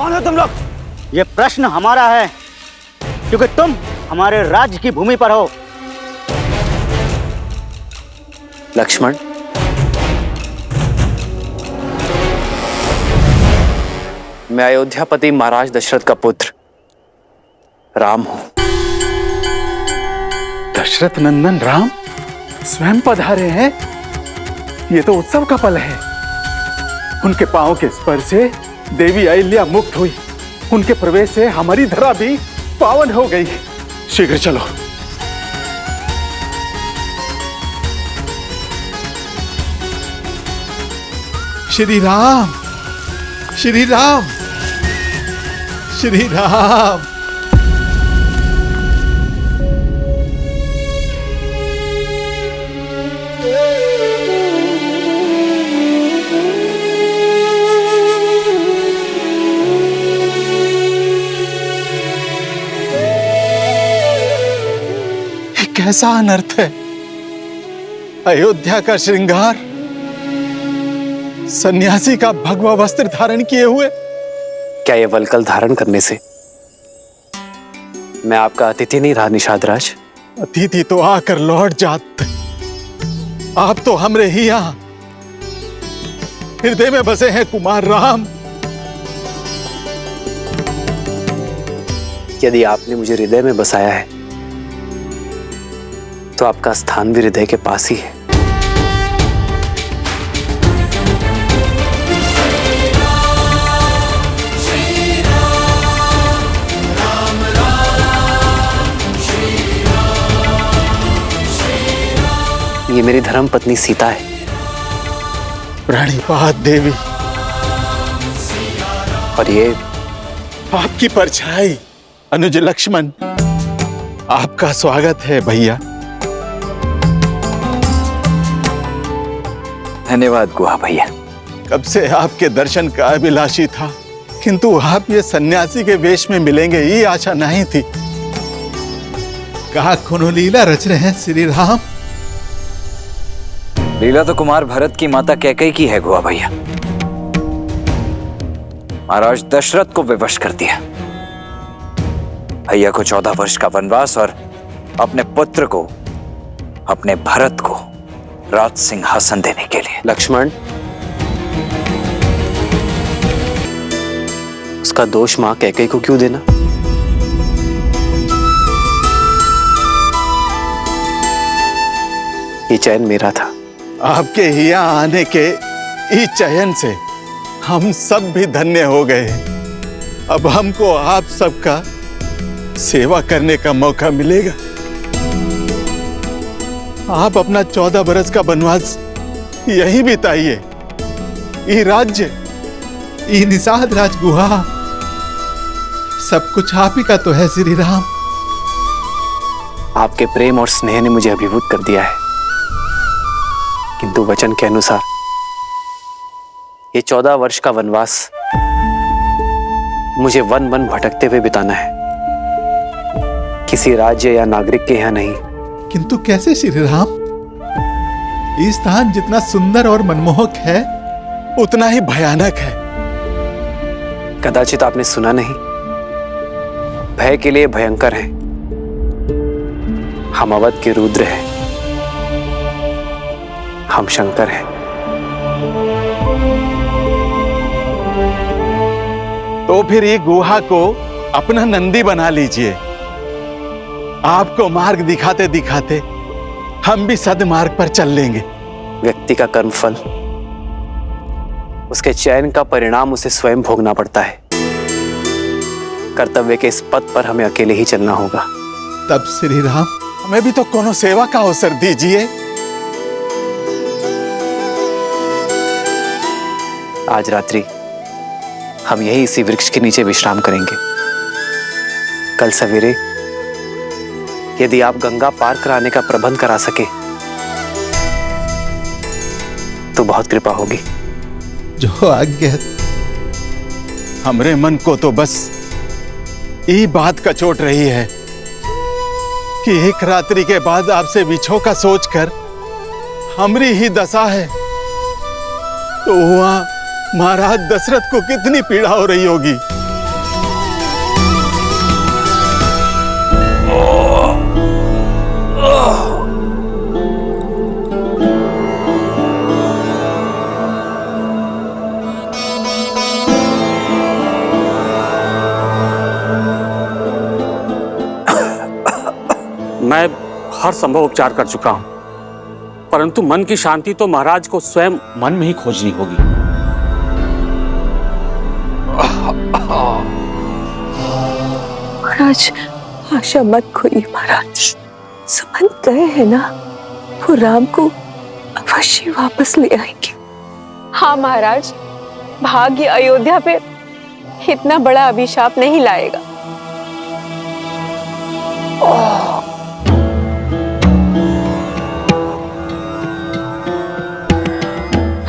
कौन हो तुम लोग? ये प्रश्न हमारा है क्योंकि तुम हमारे राज्य की भूमि पर हो। लक्ष्मण, मैं अयोध्यापति महाराज दशरथ का पुत्र राम हूं। दशरथ नंदन राम स्वयं पधारे हैं। ये तो उत्सव का पल है। उनके पांव के स्पर्श से देवी अहिल्या मुक्त हुई। उनके प्रवेश से हमारी धरा भी पावन हो गई। शीघ्र चलो। श्री राम, श्री राम, श्री राम। कैसा अनर्थ है। अयोध्या का श्रृंगार सन्यासी का भगवा वस्त्र धारण किए हुए। क्या यह वलकल धारण करने से मैं आपका अतिथि नहीं रहा निषाद राज? अतिथि तो आकर लौट जात। आप तो हमरे ही यहां हृदय में बसे हैं कुमार राम। यदि आपने मुझे हृदय में बसाया है तो आपका स्थान भी हृदय के पास ही है। ये मेरी धर्म पत्नी सीता है। प्रणिपात देवी। और ये आपकी परछाई अनुज लक्ष्मण। आपका स्वागत है भैया। धन्यवाद गुहा भैया। कब से आपके दर्शन का अभिलाषी था, किंतु आप ये सन्यासी के वेश में मिलेंगे ये आशा नहीं थी। कहा कोनो लीला रच रहे हैं श्री राम? लीला तो कुमार भरत की माता कैकेयी की है गुहा भैया। महाराज दशरथ को विवश कर दिया। भैया को 14 वर्ष का वनवास और अपने पुत्र को, अपने भरत को राज सिंहासन देने के लिए। लक्ष्मण, उसका दोष मां कैकेयी को क्यों देना? ये चयन मेरा था। आपके यहाँ आने के इस चयन से हम सब भी धन्य हो गए। अब हमको आप सबका सेवा करने का मौका मिलेगा। आप अपना 14 बरस का वनवास यही बिताइए। ये राज्य, ये निषाद राज गुहा, सब कुछ आप ही का तो है श्री राम। आपके प्रेम और स्नेह ने मुझे अभिभूत कर दिया है, किंतु वचन के अनुसार ये 14 वर्ष का वनवास मुझे वन वन भटकते हुए बिताना है, किसी राज्य या नागरिक के यहाँ नहीं। किंतु कैसे श्री राम? ये स्थान जितना सुंदर और मनमोहक है उतना ही भयानक है। कदाचित आपने सुना नहीं, भय के लिए भयंकर है। हम अवध के रुद्र हैं, हम शंकर हैं। तो फिर ये गुहा को अपना नंदी बना लीजिए। आपको मार्ग दिखाते दिखाते हम भी सद्मार्ग पर चल लेंगे। व्यक्ति का कर्मफल, उसके चयन का परिणाम उसे स्वयं भोगना पड़ता है। कर्तव्य के इस पथ पर हमें अकेले ही चलना होगा। तब श्री राम हमें भी तो कोनो सेवा का अवसर दीजिए। आज रात्रि हम यही इसी वृक्ष के नीचे विश्राम करेंगे। कल सवेरे यदि आप गंगा पार कराने का प्रबंध करा सके तो बहुत कृपा होगी। जो आज्ञा। हमरे मन को तो बस यही बात कचोट रही है कि एक रात्रि के बाद आपसे विछो का सोचकर हमरी ही दशा है, तो वहां महाराज दशरथ को कितनी पीड़ा हो रही होगी। हर संभव उपचार कर चुका हूं, परंतु मन की शांति तो महाराज को स्वयं मन में ही खोजनी होगी। महाराज, आशा मत खोइए महाराज। समझ गए हैं ना, वो राम को अवश्य वापस ले आएंगे। हाँ महाराज, भाग्य अयोध्या पे इतना बड़ा अभिशाप नहीं लाएगा।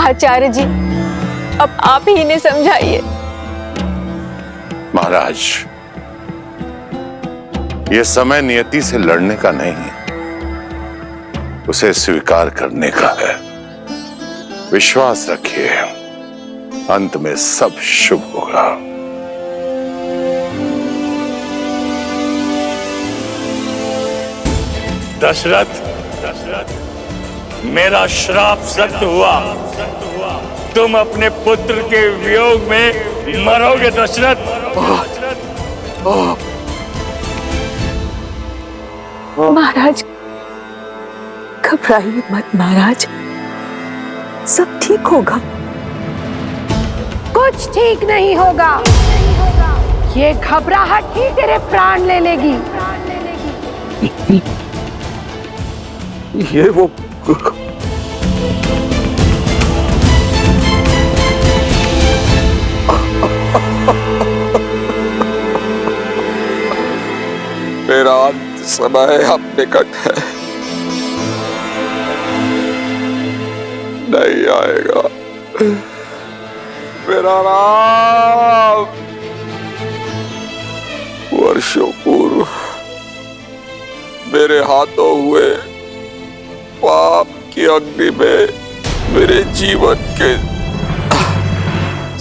आचार्य जी, अब आप ही इन्हें समझाइए। महाराज, यह समय नियति से लड़ने का नहीं है, उसे स्वीकार करने का है। विश्वास रखिए, अंत में सब शुभ होगा। दशरथ, मेरा श्राप सत्य हुआ। तुम अपने पुत्र के वियोग में मरोगे दशरथ। महाराज, घबराइए मत महाराज, सब ठीक होगा। कुछ ठीक नहीं होगा। ये घबराहट ही तेरे प्राण ले लेगी। ये वो मेरा अंत समय अब निकट है, नहीं आएगा मेरा राम। वर्षों पूर्व मेरे हाथों हुए पाप की अग्नि में मेरे जीवन के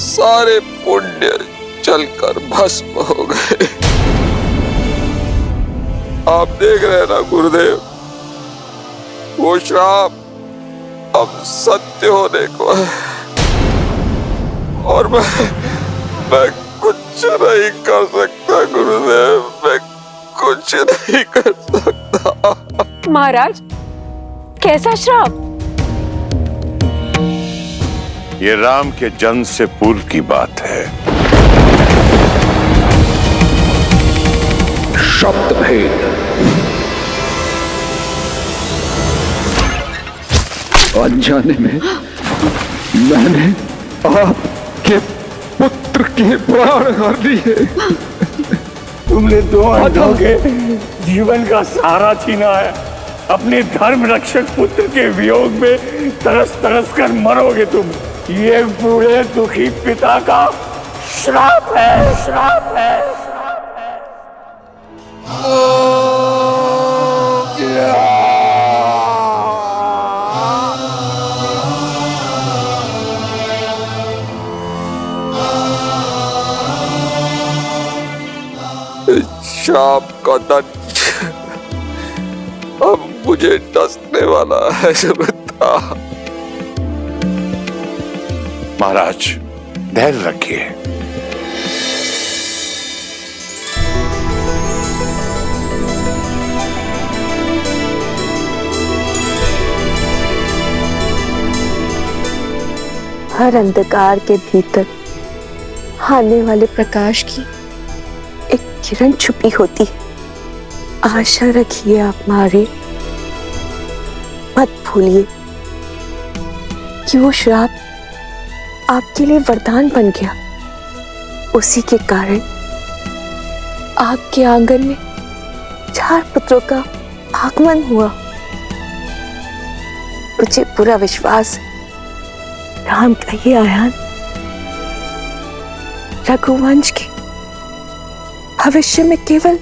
सारे पुण्य जलकर भस्म हो गए। आप देख रहे हैं ना गुरुदेव, वो श्राप अब सत्य होने को है और मैं कुछ नहीं कर सकता गुरुदेव, मैं कुछ नहीं कर सकता। महाराज, कैसा श्राप? ये राम के जन्म से पूर्व की बात है। शब्द भेद, अनजाने में मैंने आपके पुत्र के प्राण हर लिए। तुमने दो अंधों के जीवन का सहारा छीना है। अपने धर्म रक्षक पुत्र के वियोग में तरस तरस कर मरोगे तुम। ये बूढ़े दुखी पिता का श्राप है, श्राप है। शाप का दंश अब मुझे डसने वाला है सुमित्रा। महाराज, धैर्य रखिए। हर अंधकार के भीतर आने वाले प्रकाश की एक किरण छुपी होती है। आशा रखिए आप मारे, मत भूलिए कि वो श्राप आपके लिए वरदान बन गया। उसी के कारण आपके आंगन में 4 पुत्रों का आगमन हुआ। मुझे पूरा विश्वास है राम का ये आयान रघुवंश के भविष्य में केवल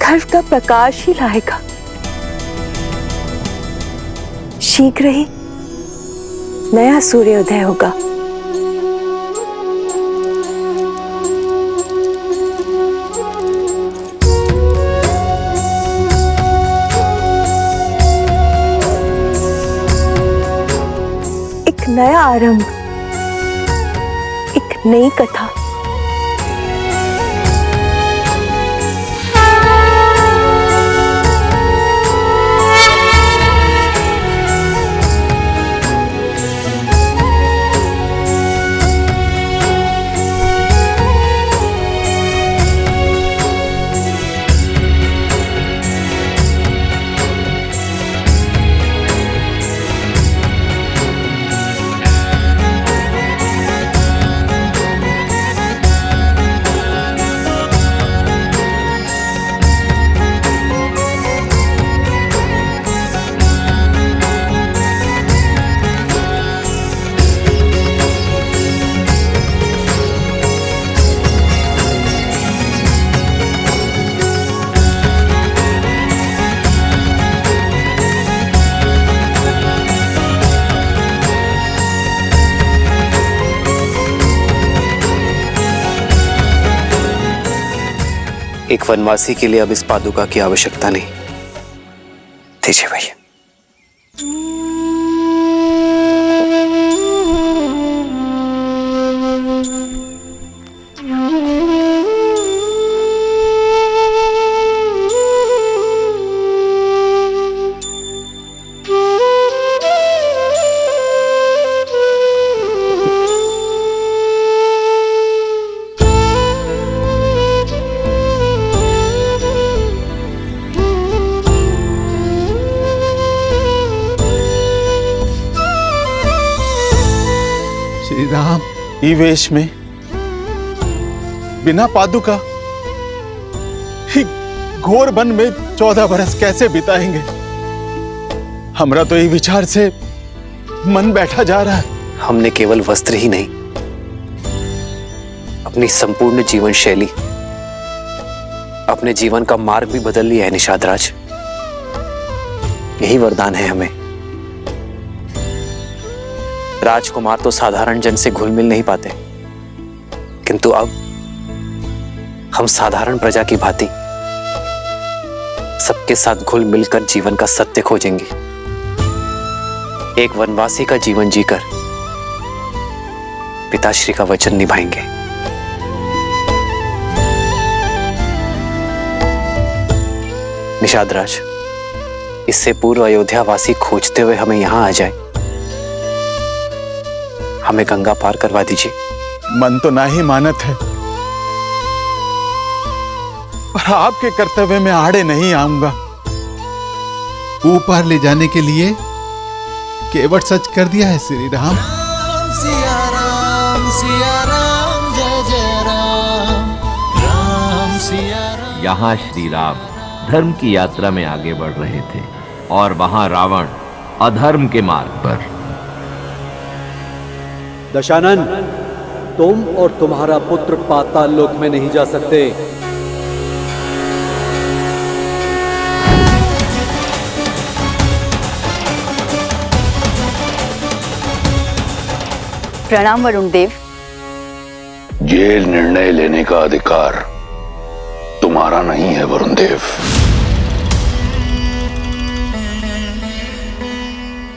गर्व का प्रकाश ही लाएगा। शीघ्र ही नया सूर्योदय होगा। एक नया आरंभ, एक नई कथा। एक वनवासी के लिए अब इस पादुका की आवश्यकता नहीं। दीजिए भैया। श्री राम, ई वेश में बिना पादुका ही घोर वन में 14 बरस कैसे बिताएंगे? हमरा तो ये विचार से मन बैठा जा रहा है। हमने केवल वस्त्र ही नहीं, अपनी संपूर्ण जीवन शैली, अपने जीवन का मार्ग भी बदल लिया है निषाद राज। यही वरदान है हमें। राजकुमार तो साधारण जन से घुल मिल नहीं पाते, किंतु अब हम साधारण प्रजा की भांति सबके साथ घुल मिलकर जीवन का सत्य खोजेंगे। एक वनवासी का जीवन जीकर पिताश्री का वचन निभाएंगे। निषाद राज, इससे पूर्व अयोध्या वासी खोजते हुए हमें यहां आ जाए, हमें गंगा पार करवा दीजिए। मन तो ना ही मानत है, पर आपके कर्तव्य में आड़े नहीं आऊंगा। ऊपर ले जाने के लिए केवट सच कर दिया है श्री राम। सिया राम जय जय राम, राम सिया राम। यहाँ श्री राम धर्म की यात्रा में आगे बढ़ रहे थे और वहां रावण अधर्म के मार्ग पर। दशानन, तुम और तुम्हारा पुत्र पाताल लोक में नहीं जा सकते। प्रणाम वरुण देव। ये निर्णय लेने का अधिकार तुम्हारा नहीं है वरुण देव।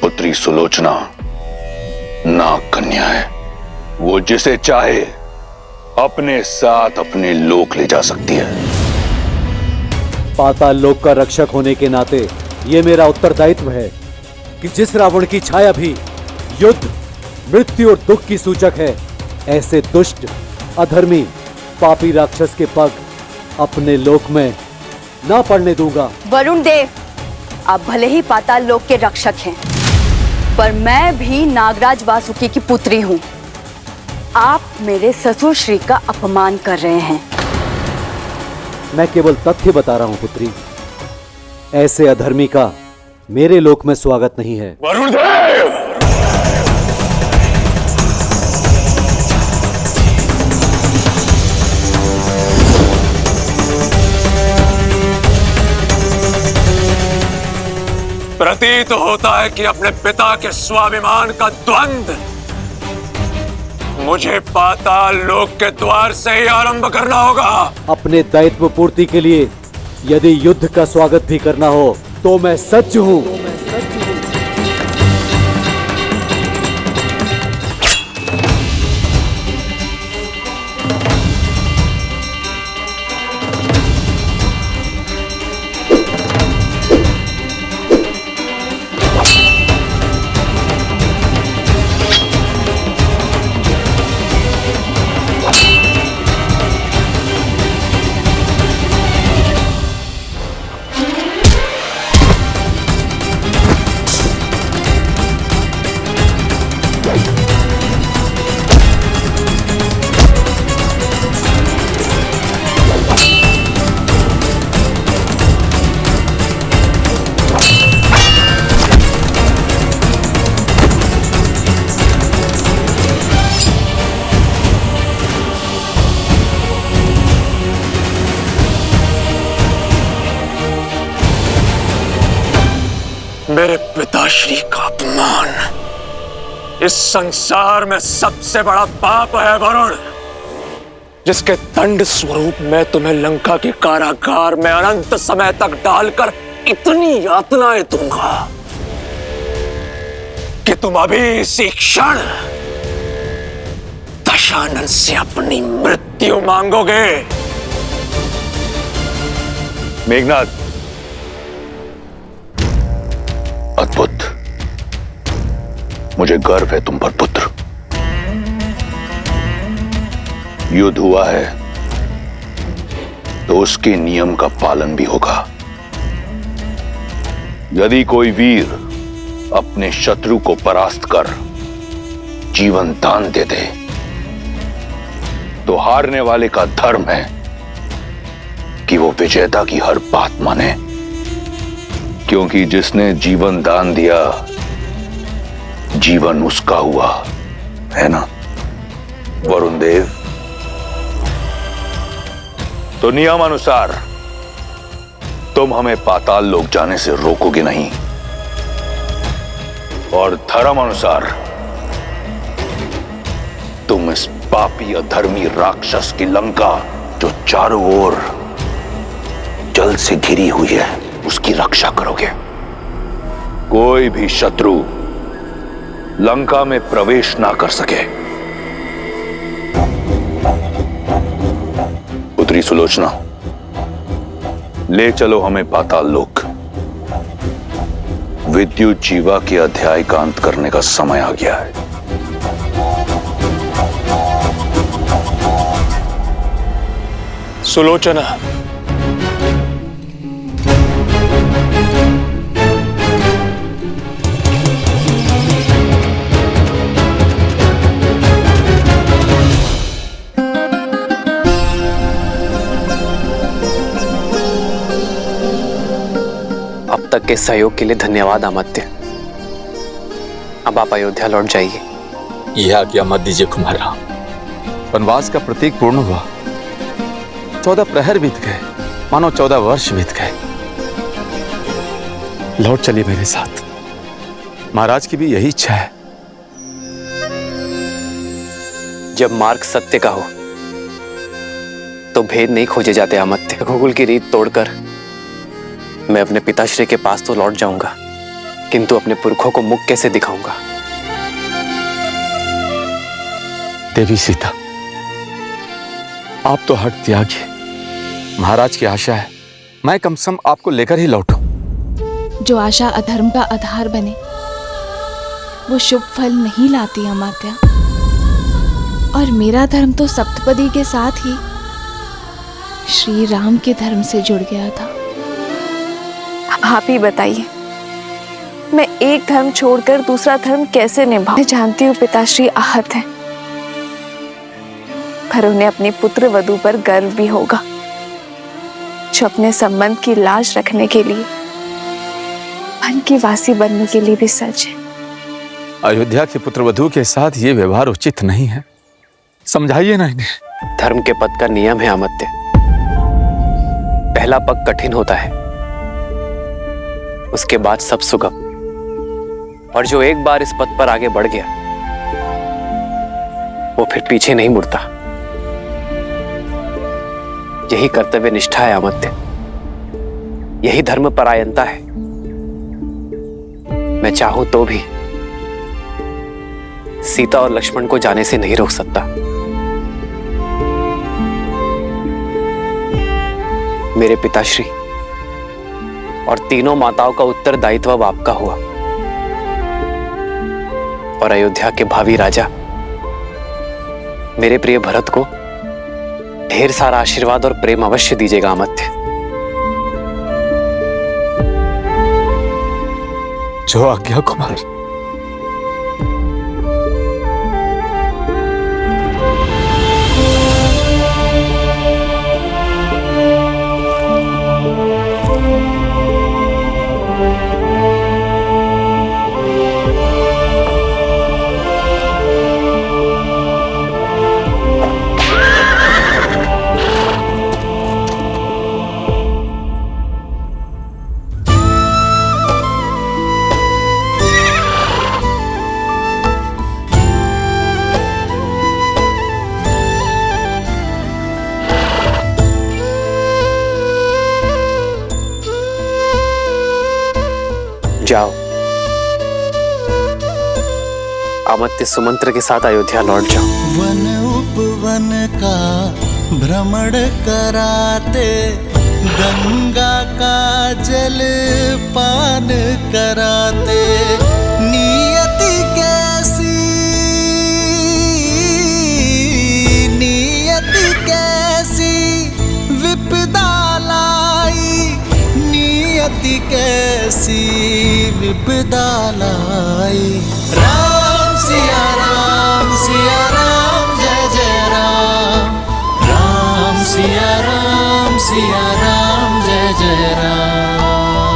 पुत्री सुलोचना नाग कन्या है, वो जिसे चाहे अपने साथ अपने लोक ले जा सकती है। पाताल लोक का रक्षक होने के नाते ये मेरा उत्तरदायित्व है कि जिस रावण की छाया भी युद्ध, मृत्यु और दुख की सूचक है, ऐसे दुष्ट, अधर्मी, पापी राक्षस के पग अपने लोक में ना पड़ने दूंगा। वरुण देव, आप भले ही पाताल लोक के रक्षक हैं, पर मैं भी नागराज वासुकी की पुत्री हूं। आप मेरे ससुर श्री का अपमान कर रहे हैं। मैं केवल तथ्य बता रहा हूं पुत्री, ऐसे अधर्मी का मेरे लोक में स्वागत नहीं है। वरुण देव! प्रतीत होता है कि अपने पिता के स्वाभिमान का द्वंद्व मुझे पाताल लोक के द्वार से ही आरंभ करना होगा। अपने दायित्व पूर्ति के लिए यदि युद्ध का स्वागत भी करना हो तो मैं सज्ज हूं। मेरे पिताश्री का अपमान इस संसार में सबसे बड़ा पाप है वरुण। जिसके दंड स्वरूप मैं तुम्हें लंका के कारागार में अनंत समय तक डालकर इतनी यातनाएं दूंगा कि तुम अभी इसी क्षण दशानन से अपनी मृत्यु मांगोगे। मेघनाद, अद्भुत, मुझे गर्व है तुम पर पुत्र। युद्ध हुआ है तो उसके नियम का पालन भी होगा। यदि कोई वीर अपने शत्रु को परास्त कर जीवन दान दे दे तो हारने वाले का धर्म है कि वो विजेता की हर बात माने, क्योंकि जिसने जीवन दान दिया जीवन उसका हुआ, है ना वरुण देव? तो नियम अनुसार तुम हमें पाताल लोक जाने से रोकोगे नहीं, और धर्म अनुसार तुम इस पापी अधर्मी राक्षस की लंका जो चारों ओर जल से घिरी हुई है उसकी रक्षा करोगे। कोई भी शत्रु लंका में प्रवेश ना कर सके। पुत्री सुलोचना, ले चलो हमें पाताल लोक। विद्युत जीवा के अध्याय का अंत करने का समय आ गया है। सुलोचना, अब तक के सहयोग के लिए धन्यवाद अमात्य। अब आप अयोध्या लौट जाइए। यह आज्ञा मत दीजिए कुमारा। वनवास का प्रतीक पूर्ण हुआ। 14 प्रहर बीत गए, मानो 14 वर्ष बीत गए। लौट चलिए मेरे साथ। महाराज की भी यही इच्छा है। जब मार्ग सत्य का हो तो भेद नहीं खोजे जाते अमात्य। रघुकुल की रीत तोड़कर मैं अपने पिताश्री के पास तो लौट जाऊंगा, किंतु अपने पुरखों को मुख कैसे दिखाऊंगा? देवी सीता, आप तो हट त्यागी। महाराज की आशा है मैं कम से कम आपको लेकर ही लौटूं। जो आशा अधर्म का आधार बने वो शुभ फल नहीं लाती अमात्या। और मेरा धर्म तो सप्तपदी के साथ ही श्री राम के धर्म से जुड़ गया था। अब आप ही बताइए, मैं एक धर्म छोड़कर दूसरा धर्म कैसे निभाऊं? मैं जानती हूँ पिताश्री आहत हैं, पर उन्हें अपने पुत्र वधू पर गर्व भी होगा, जो अपने संबंध की लाज रखने के लिए वन की वासी बनने के लिए भी सच है। अयोध्या के पुत्रवधू के साथ ये व्यवहार उचित नहीं है। समझाइए ना इन्हें। धर्म के पद का नियम है अमात्य। पहला पग कठिन होता है, उसके बाद सब सुगम। और जो एक बार इस पद पर आगे बढ़ गया वो फिर पीछे नहीं मुड़ता। यही कर्तव्य निष्ठा है अमात्य, यही धर्म परायणता है। मैं चाहूं तो भी सीता और लक्ष्मण को जाने से नहीं रोक सकता। मेरे पिताश्री और तीनों माताओं का उत्तरदायित्व अब आपका हुआ, और अयोध्या के भावी राजा मेरे प्रिय भरत को ढेर सारा आशीर्वाद और प्रेम अवश्य दीजिएगा अमात्य। जो आज्ञा कुमार। जाओ, अमात्य सुमंत्र के साथ अयोध्या लौट जाओ। वन उपवन का भ्रमण कराते, गंगा का जल पान कराते, नियति कैसी विपदा लाई, नियति कैसी विपदा लाई। राम सिया राम जय जय राम, राम सिया राम जय जय राम।